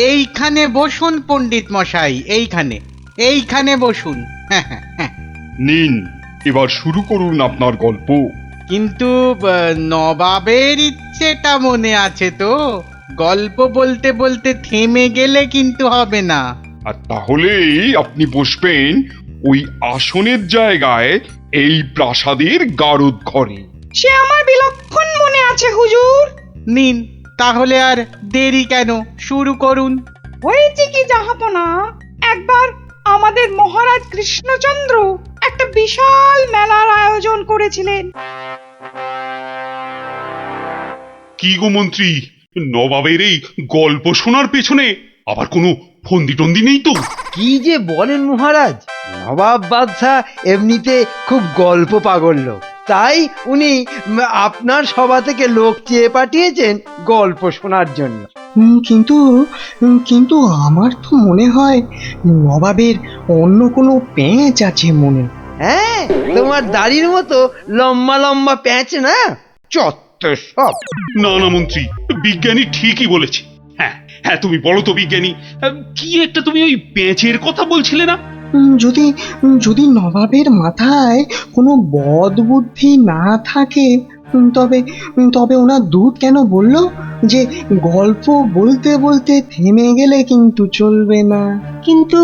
এইখানে বসুন পণ্ডিত মশাই, এইখানে এইখানে বসুন। হ্যাঁ হ্যাঁ হ্যাঁ। নিন, এবার শুরু করুন আপনার গল্প। কিন্তু নবাবের ইচ্ছেটা মনে আছে তো? গল্প বলতে বলতে থেমে গেলে কিন্তু হবে না। আর তাহলেই আপনি বসবেন ওই আসনের জায়গায়, এই প্রাসাদের গারদ ঘরে। সে আমার বিলক্ষণ মনে আছে হুজুর। নিন, তাহলে আর দেরি কেন, শুরু করুন। হয়েছে কি জাহাপনা, একবার আমাদের মহারাজ কৃষ্ণচন্দ্র একটা বিশাল মেলার আয়োজন করেছিলেন। কি গো মন্ত্রী, নবাবের এই গল্প শোনার পেছনে আবার কোনো ফন্দি টন্দি নেই তো? কি যে বলেন মহারাজ, নবাব বাদশাহ এমনিতে খুব গল্প পাগল লোক, তাই উনি আপনার সভা থেকে লোক চেয়ে পাঠিয়েছেন গল্প শোনার জন্য। কিন্তু কিন্তু আমার তো মনে হয় নবাবের অন্য কোনো পেঁচ আছে মনে। হ্যাঁ, তোমার দাড়ির মতো লম্বা লম্বা প্যাঁচ না, চত্ব সব। না না মন্ত্রী, বিজ্ঞানী ঠিকই বলেছে। হ্যাঁ হ্যাঁ, তুমি বলো তো বিজ্ঞানী, কি একটা তুমি ওই পেঁচের কথা বলছিলে না? যদি যদি নবাবের মাথায় কোনো বদ বুদ্ধি না থাকে, তবে তবে ওনার দূত কেন বললো যে গল্প বলতে বলতে থেমে গেলে কিন্তু চলবে না? কিন্তু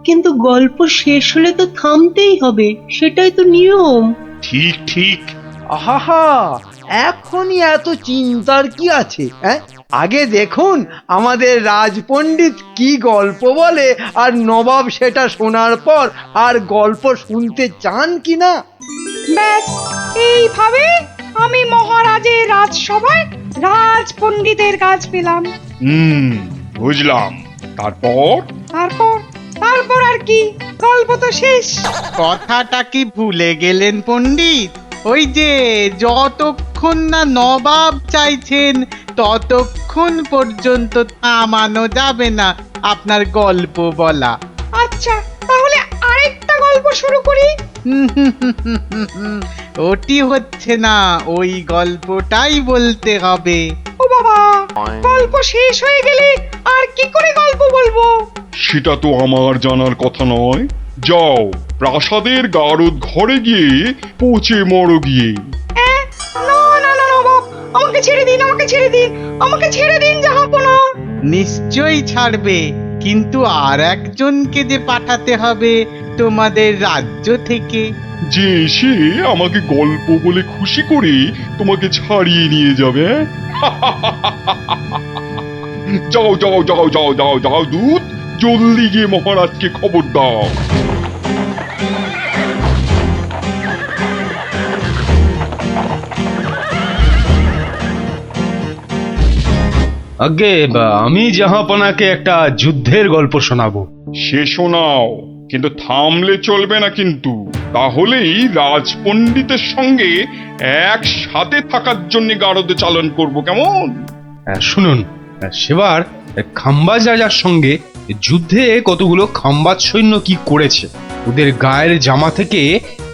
কিন্তু গল্প শেষ হলে তো থামতেই হবে, সেটাই তো নিয়ম। ঠিক ঠিক। আহা, এখনই এত চিন্তার কি আছে? হ্যাঁ, আগে দেখুন আমাদের রাজপণ্ডিত কি গল্প বলে, আর নবাব সেটা শোনার পর আর গল্প শুনতে চান কি না। ব্যাস, এইভাবে আমি মহারাজের রাজসভায় রাজ পণ্ডিতের কাজ পেলাম। বুঝলাম। তারপর? তারপর তারপর আর কি, গল্প তো শেষ। কথাটা কি ভুলে গেলেন পণ্ডিত? ওই যে যতক্ষণ না নবাব চাইছেন ততক্ষণ পর্যন্ত থামানো যাবে না আপনার গল্প বলা। আচ্ছা, তাহলে আরেকটা গল্প শুরু করি। ওটি হচ্ছে না, ওই গল্পটাই বলতে হবে। ও বাবা, গল্প শেষ হয়ে গেলে আর কি করে গল্প বলবো? সেটা তো আমার জানার কথা নয়। যাও, প্রাসাদের গারদ ঘরে গিয়ে পচে মরো গিয়ে। না না না নবাব, আমাকে ছেড়ে দিন, আমাকে ছেড়ে দিন, আমাকে ছেড়ে দিন জাহাপনা। নিশ্চয়ই ছাড়বে, কিন্তু আর একজনকে যে পাঠাতে হবে তোমাদের রাজ্য থেকে। যে এসে আমাকে গল্প বলে খুশি করে তোমাকে ছাড়িয়ে নিয়ে যাবে। যাও যাও যাও যাও যাও যাও দূত, জলদি গিয়ে মহারাজকে খবর দাও। আগে আমি জাহাপনাকে একটা যুদ্ধের গল্প শোনাবো। সে শোনাও, কিন্তু থামলে চলবে না কিন্তু, তাহলেই রাজপণ্ডিতের সঙ্গে একসাথে থাকার জন্য গারদে চালন করব, কেমন? শুনুন, সেবার খাম্বাজ রাজার সঙ্গে যুদ্ধে কতগুলো খাম্বাজ সৈন্য কি করেছে, ওদের গায়ের জামা থেকে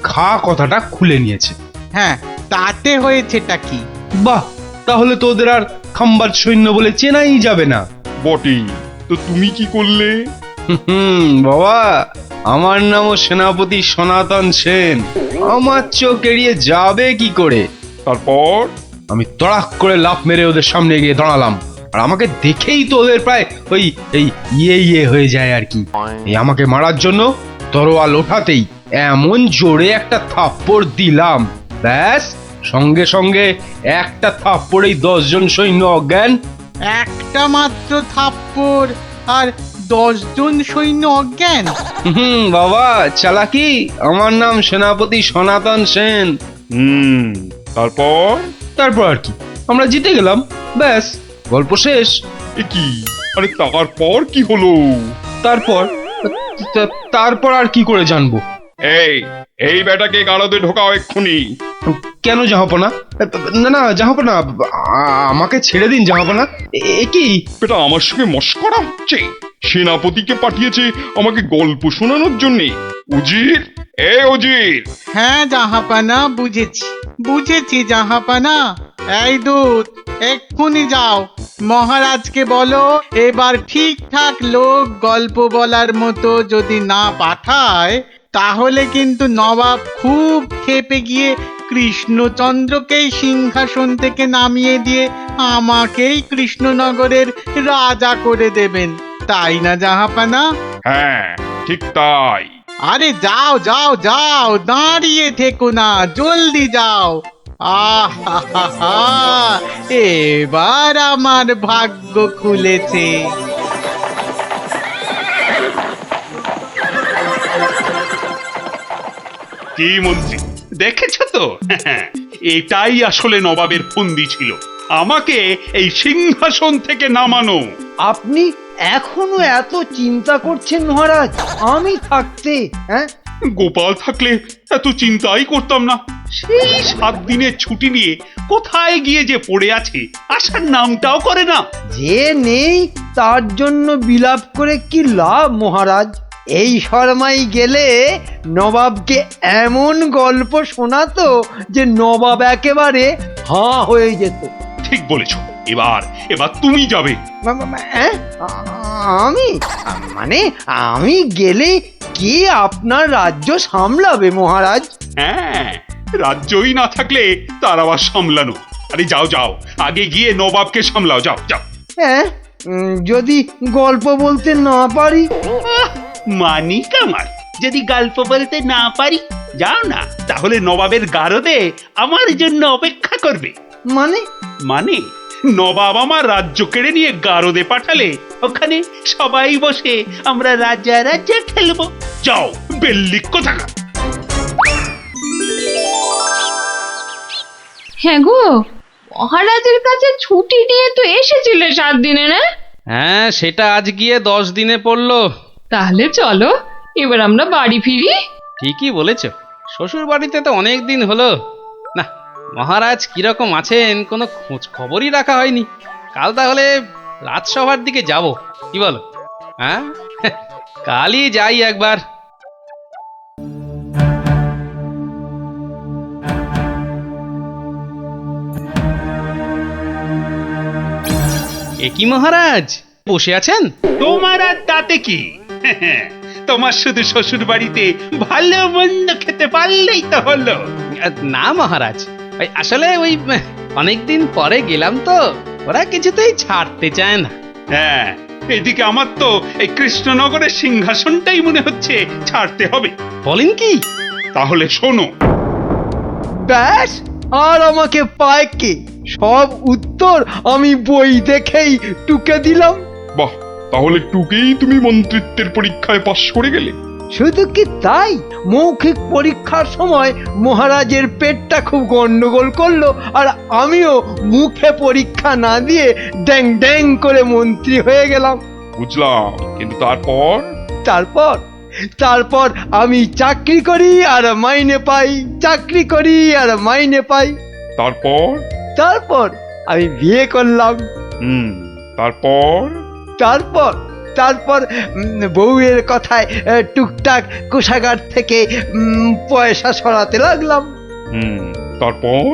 খা কথাটা খুলে নিয়েছে। হ্যাঁ, তাতে হয়েছেটা কি? বাহ, তাহলে তো ওদের আর খাম্বাজ সৈন্য বলে চেনাই যাবে না। বটেই তো, তুমি কি করলে? বাবা, আমার নামও সেনাপতি সনাতন সেন, আমার চোখ এড়িয়ে যাবে কি করে? তারপর? আমি তড়াক করে লাফ মেরে ওদের সামনে গিয়ে দাঁড়ালাম, আর আমাকে দেখেই তো ওদের প্রায় ওই এই ইয়ে হয়ে যায় আর কি। এই আমাকে মারার জন্য তরোয়াল ওঠাতেই এমন জোরে একটা থাপ্পড় দিলাম, ব্যাস সঙ্গে সঙ্গে একটা থাপ্পড়েই 10 জন সৈন্য অজ্ঞান। একটা মাত্র থাপ্পড় আর 10 জন সৈন্য অজ্ঞান? বাবা চালাকি, আমার নাম সেনাপতি সনাতন সেন। তারপর? তারপর আর কি, আমরা জিতে গেলাম, ব্যাস গল্প শেষ। এ কি? আরে তারপর কি হলো? তারপর আর কি করে জানবো? এই এই বেটাকে গারদে ঢোকাও এক্ষুনি। কেন জাহাপনা? না না জাহাপনা, আমাকে ছেড়ে দিন জাহাপনা। এ কি? বেটা আমার সঙ্গে মশকরা হচ্ছে? সেনাপতিকে পাঠিয়েছে আমাকে গল্প শোনানোর জন্যে। উজির, এ উজির! হ্যাঁ জাহাপানা, বুঝেছি বুঝেছি জাহাপানা। এই দূত, এক্ষুনি যাও, মহারাজকে বলো এবার ঠিকঠাক লোক গল্প বলার মতো যদি না পাঠায় তাহলে কিন্তু নবাব খুব ক্ষেপে গিয়ে কৃষ্ণচন্দ্রকেই সিংহাসন থেকে নামিয়ে দিয়ে আমাকেই কৃষ্ণনগরের রাজা করে দেবেন, তাই না জাহাপানা? হ্যাঁ, ঠিক তাই। আরে যাও যাও যাও, দাঁড়িয়ে থেকো না, জলদি যাও। আহা, এবার আমার ভাগ্য খুলেছে। কি মন্ত্রী, দেখেছো তো? এটাই আসলে নবাবের ফন্দি ছিল, আমাকে এই সিংহাসন থেকে নামানো। আপনি এখনো এত চিন্তা করছেন মহারাজ আমি থাকতে? হ্যাঁ, গোপাল থাকলে এত চিন্তাই করতাম না। সেই 7 দিনের ছুটি নিয়ে কোথায় গিয়ে যে পড়ে আছে, আসার নামটাও করে না। যে নেই তার জন্য বিলাপ করে কি লাভ মহারাজ? এই শর্মাই গেলে নবাবকে এমন গল্প শোনাতো যে নবাব একেবারে হাঁ হয়ে যেত। ঠিক বলেছ, এবার এবার তুমি যাবে। হ্যাঁ, আমি মানে আমি গেলে কে আপনার রাজ্য সামলাবে মহারাজ? হ্যাঁ, রাজ্যই না থাকলে তার আবার সামলানো। আরে যাও যাও, আগে গিয়ে নবাবকে সামলাও, যাও যাও। হ্যাঁ, যদি গল্প বলতে না পারি? মানি কামাল, যদি গল্প বলতে না পারি, যাও না, তাহলে নবাবের গারদে আমার জন্য অপেক্ষা করবে। মানে মানে নবাব আমার রাজ্য কেড়ে নিয়ে গারদে পাঠালে ওখানে সবাই বসে আমরা রাজা রাজা খেলবো। যাও, বেল্লিক কোথাকার। হ্যাঁ গো, মহারাজের কাছে ছুটি নিয়ে তো এসেছিলে 7 দিনে, না? হ্যাঁ, সেটা আজ গিয়ে 10 দিনে পড়লো। তাহলে চলো এবার আমরা বাড়ি ফিরি। ঠিকই বলেছ, শ্বশুর বাড়িতে তো অনেক দিন হলো না। মহারাজ কিরকম আছেন কোনো খোঁজ খবরই রাখা হয়নি। কাল তাহলে রাজসভার দিকে যাব, কি বলো? হ্যাঁ, কালই যাই একবার। এ কি মহারাজ, বসে আছেন? তোমার আর তাতে কি? তোমার শুধু শ্বশুর বাড়িতে ভালো মন্দ খেতে পারলেই তো হলো। না মহারাজ, ওই আসলে ওই অনেকদিন পরে গেলাম তো, ওরা কিছুতেই ছাড়তে চায় না। হ্যাঁ, এদিকে আমার তো এই কৃষ্ণনগরের সিংহাসনটাই মনে হচ্ছে ছাড়তে হবে। বলেন কি? তাহলে শোনো, ব্যাস, আর আমাকে পায় কে? সব উত্তর আমি বই দেখেই টুকে দিলাম। বাহ, তাহলে টুকেই তুমি মন্ত্রিত্বের পরীক্ষায় পাশ করে গেলে। শুধু কি তাই, মৌখিক পরীক্ষার সময় মহারাজের পেটটা খুব গন্ডগোল করলো, আর আমিও মুখে পরীক্ষা না দিয়ে ড্যাং ড্যাং করে মন্ত্রী হয়ে গেলাম। বুঝলাম, কিন্তু তারপর? তারপর তারপর আমি চাকরি করি আর মাইনে পাই, চাকরি করি আর মাইনে পাই। তারপর? তারপর আমি বিয়ে করলাম। তারপর? তারপর তারপর বউয়ের কথায় টুকটাক কোষাগার থেকে পয়সা সরাতে লাগলাম। তারপর?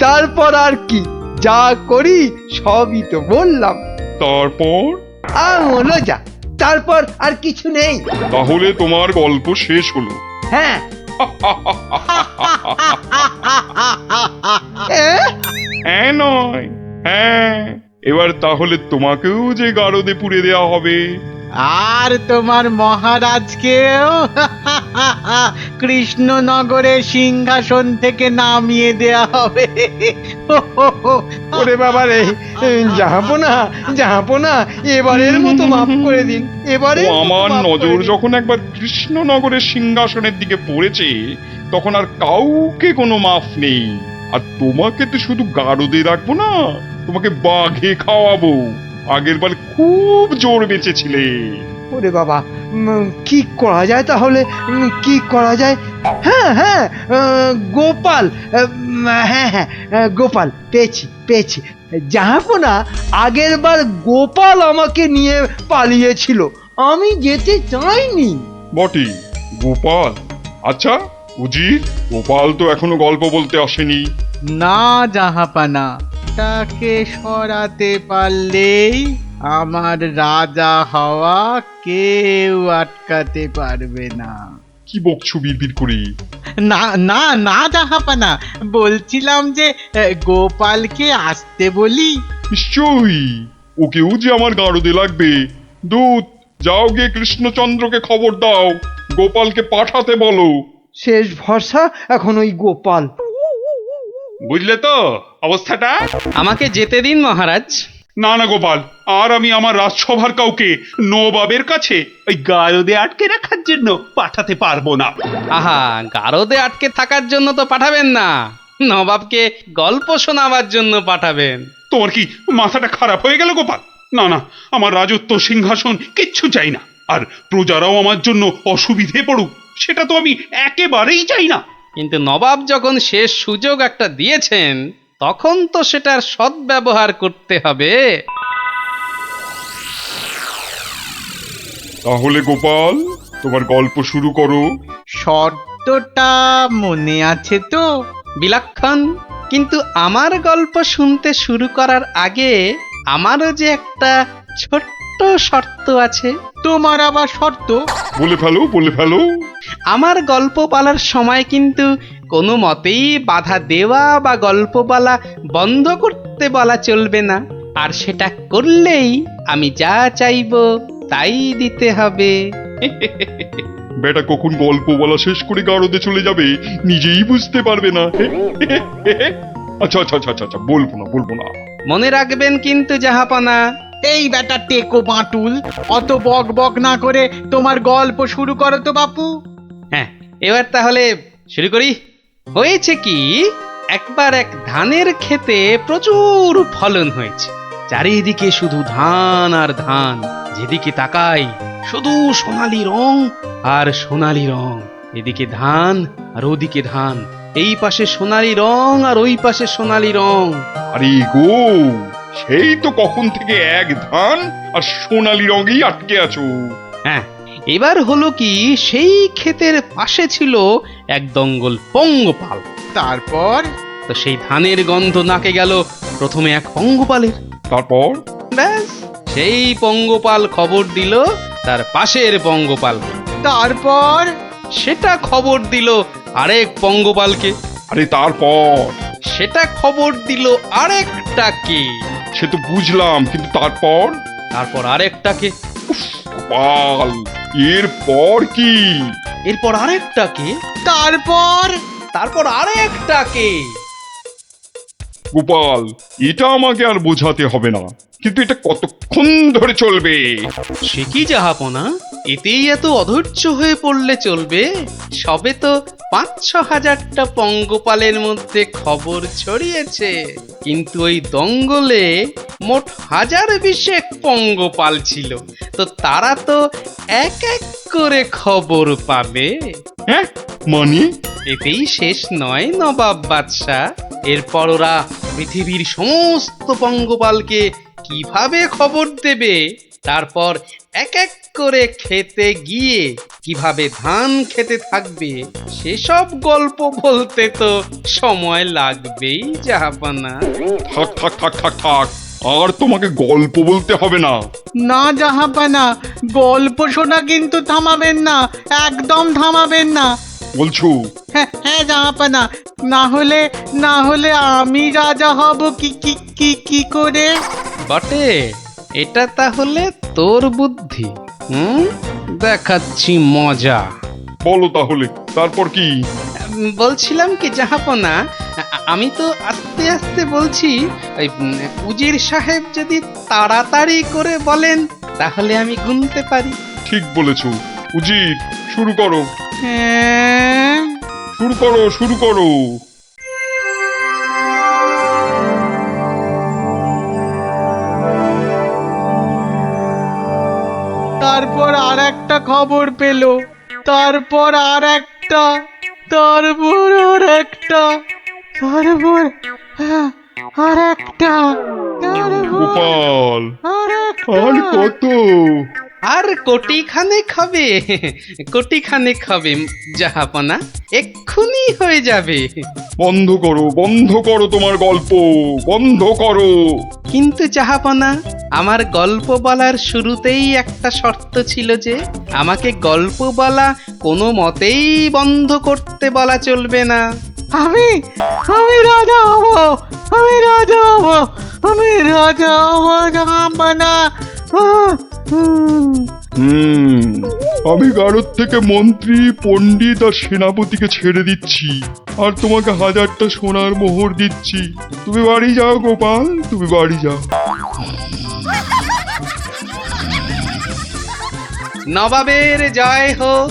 তারপর আর কি, যা করি সবই তো বললাম। তারপর? হলো যা, তারপর আর কিছু নেই। তাহলে তোমার গল্প শেষ হলো? হ্যাঁ। হ্যাঁ নয়, হ্যাঁ। এবার তাহলে তোমাকেও যে গারদে পুড়ে দেওয়া হবে। আর তোমার মহারাজকেও কৃষ্ণনগরের সিংহাসন থেকে নামিয়ে দেয়া হবে। ওরে বাবা রে, জাহাপনা, এবারের মতো মাফ করে দিন, এবারে আমার নজর যখন একবার কৃষ্ণনগরের সিংহাসনের দিকে পড়েছে তখন আর কাউকে কোনো মাফ নেই। আর তোমাকে তো শুধু গারদে রাখবো না, তোমাকে বাঘে খাওয়াবো। আগের বার খুব জোর বেঁচেছিলে। ওরে বাবা, কি করা যায় তাহলে, কি করা যায়? হ্যাঁ হ্যাঁ, গোপাল, হ্যাঁ হ্যাঁ, গোপাল পেয়েছি। জাহাপনা, আগের বার গোপাল আমাকে নিয়ে পালিয়েছিল, আমি যেতে চাইনি। বটে, গোপাল? আচ্ছা উজির, গোপাল তো এখনো গল্প বলতে আসেনি। না জাহাপানা, ওটাকে সরাতে পারলেই আমার রাজা হওয়া কেউ আটকাতে পারবে না। কি বকছো বিড়বিড় করে? না না না জাহাপানা, বলছিলাম যে গোপালকে আসতে বলি। নিশ্চয়ই, ওকেও যে আমার গারদে লাগবে। দূত, যাও গিয়ে কৃষ্ণচন্দ্রকে খবর দাও, গোপালকে পাঠাতে বলো। শেষ ভরসা এখন ওই গোপাল। বুঝলে তো অবস্থাটা? আমাকে যেতে দিন মহারাজ। না না গোপাল, আর আমি আমার রাজসভার কাউকে নবাবের কাছে ওই গারদে আটকে রাখার জন্য পাঠাতে পারবো না। আহা, গারদে আটকে থাকার জন্য তো পাঠাবেন না, নবাবকে গল্প শোনাবার জন্য পাঠাবেন। তোমার কি মাথাটা খারাপ হয়ে গেল গোপাল? না না, আমার রাজত্ব সিংহাসন কিচ্ছু চাই না, আর প্রজারাও আমার জন্য অসুবিধে পড়ুক সেটা তো আমি একেবারেই চাই না। কিন্তু নবাব যখন শেষ সুযোগ একটা দিয়েছেন, তখন তো সেটার সদ্ব্যবহার করতে হবে। তাহলে গোপাল, তোমার গল্প শুরু করো। শর্তটা মনে আছে তো? বিলক্ষণ। কিন্তু আমার গল্প শুনতে শুরু করার আগে আমারও যে একটা ছোট্ট শর্ত আছে। তোমার আবার শর্ত? বলে ফেলো, বলে ফেলো। আমার গল্প বলার সময় কিন্তু কোনো মতেই বাধা দেওয়া বা গল্প বলা বন্ধ করতে বলা চলবে না, আর সেটা করলেই আমি যা চাইবো তাই দিতে হবে। বেটা কখন গল্প বলা শেষ করে গারদে চলে যাবে নিজেই বুঝতে পারবে না। আচ্ছা আচ্ছা আচ্ছা আচ্ছা, বলবো না, বলবো না। মনে রাখবেন কিন্তু জাহাপানা। এই বেটা টেকো বাঁটুল, অত বক বক না করে তোমার গল্প শুরু করো তো বাপু। হ্যাঁ, এবার তাহলে শুরু করি। হয়েছে কি, একবার এক ধানের ক্ষেতে প্রচুর ফলন হয়েছে। চারিদিকে শুধু ধান আর ধান, যেদিকে তাকাই শুধু সোনালি রং আর সোনালি রং। এদিকে ধান আর ওদিকে ধান, এই পাশে সোনালি রং আর ওই পাশে সোনালি রং। আরে গো, সেই তো কখন থেকে এক ধান আর সোনালি রঙেই আটকে আছো। হ্যাঁ, এবার হলো কি, সেই ক্ষেতের পাশে ছিল এক দঙ্গল পঙ্গপাল। তারপর? তো সেই ধানের গন্ধ নাকে গেল প্রথমে এক পঙ্গপালের। তারপর? ব্যাস, সেই পঙ্গপাল খবর দিল তার পাশের পঙ্গপালকে। তারপর? সেটা খবর দিল আরেক পঙ্গপালকে। আরে তারপর? সেটা খবর দিল আরেকটাকে। সে তো বুঝলাম, কিন্তু তারপর? তারপর আরেকটাকে। গোপাল, এরপর কি? এরপর আরেকটাকে। তারপর? তারপর আরেকটাকে। গোপাল, এটা আমাকে আর বোঝাতে হবে না, কিন্তু এটা কতক্ষণ ধরে চলবে? সে কি জাহাপনা, এতেই এত অধৈর্য হয়ে পড়লে চলবে? সবে তো ৫-৬ হাজারটা পঙ্গপালের মধ্যে খবর ছড়িয়েছে, কিন্তু ওই দঙ্গলে মোট ১০২০ পঙ্গপাল ছিল। তো তারা তো এক এক করে খবর পাবে। হ্যাঁ, মানে? এতেই শেষ নয় নবাব বাদশাহ। এরপর ওরা পৃথিবীর সমস্ত পঙ্গপালকে কিভাবে খবর দেবে, তারপর এক এক করে খেতে গিয়ে কিভাবে ধান খেতে থাকবে, সেসব গল্প বলতে তো সময় লাগবেই জাহাপানা। থাক থাক থাক থাক থাক, আর তোমাকে গল্প বলতে হবে না। না জাহাপানা, গল্প শোনা কিন্তু থামাবেন না, একদম থামাবেন না। বলছো? হ্যাঁ হ্যাঁ জাহাপানা, না হলে আমি রাজা হব কি কি কি কি করে? বটে, এটা তাহলে তোর বুদ্ধি। দেখাচ্ছি মজা। বলো তাহলে, তারপর কি? বলছিলাম কি জাহাপনা, আমি তো আস্তে আস্তে বলছি। ওই উজির সাহেব যদি তাড়াতাড়ি করে বলেন তাহলে আমি গুনতে পারি। ঠিক বলেছো। উজির, শুরু করো, হ্যাঁ, শুরু করো, শুরু করো। তারপর আর একটা খবর পেল, তারপর আর একটা, তারপর আর একটা, তারপর আর একটা, গোপাল, আর আর কত? আর কোটি খানেক হবে, কোটি খানেক হবে জাহাপনা, এক্ষুনি হয়ে যাবে। বন্ধ করো তোমার গল্প, বন্ধ করো। কিন্তু জাহাপনা, আমার গল্প বলার শুরুতেই একটা শর্ত ছিল যে আমাকে গল্প বলা কোনো মতেই বন্ধ করতে বলা চলবে না। আমি আমি রাজা হব, আমি রাজা হব, আমি রাজা হব জাহাপনা। আমি গারদ থেকে মন্ত্রী, পণ্ডিত আর সেনাপতিকে ছেড়ে দিচ্ছি, আর তোমাকে 1000টা সোনার মোহর দিচ্ছি। তুমি বাড়ি যাও গোপাল, তুমি বাড়ি যাও। নবাবের জয় হোক,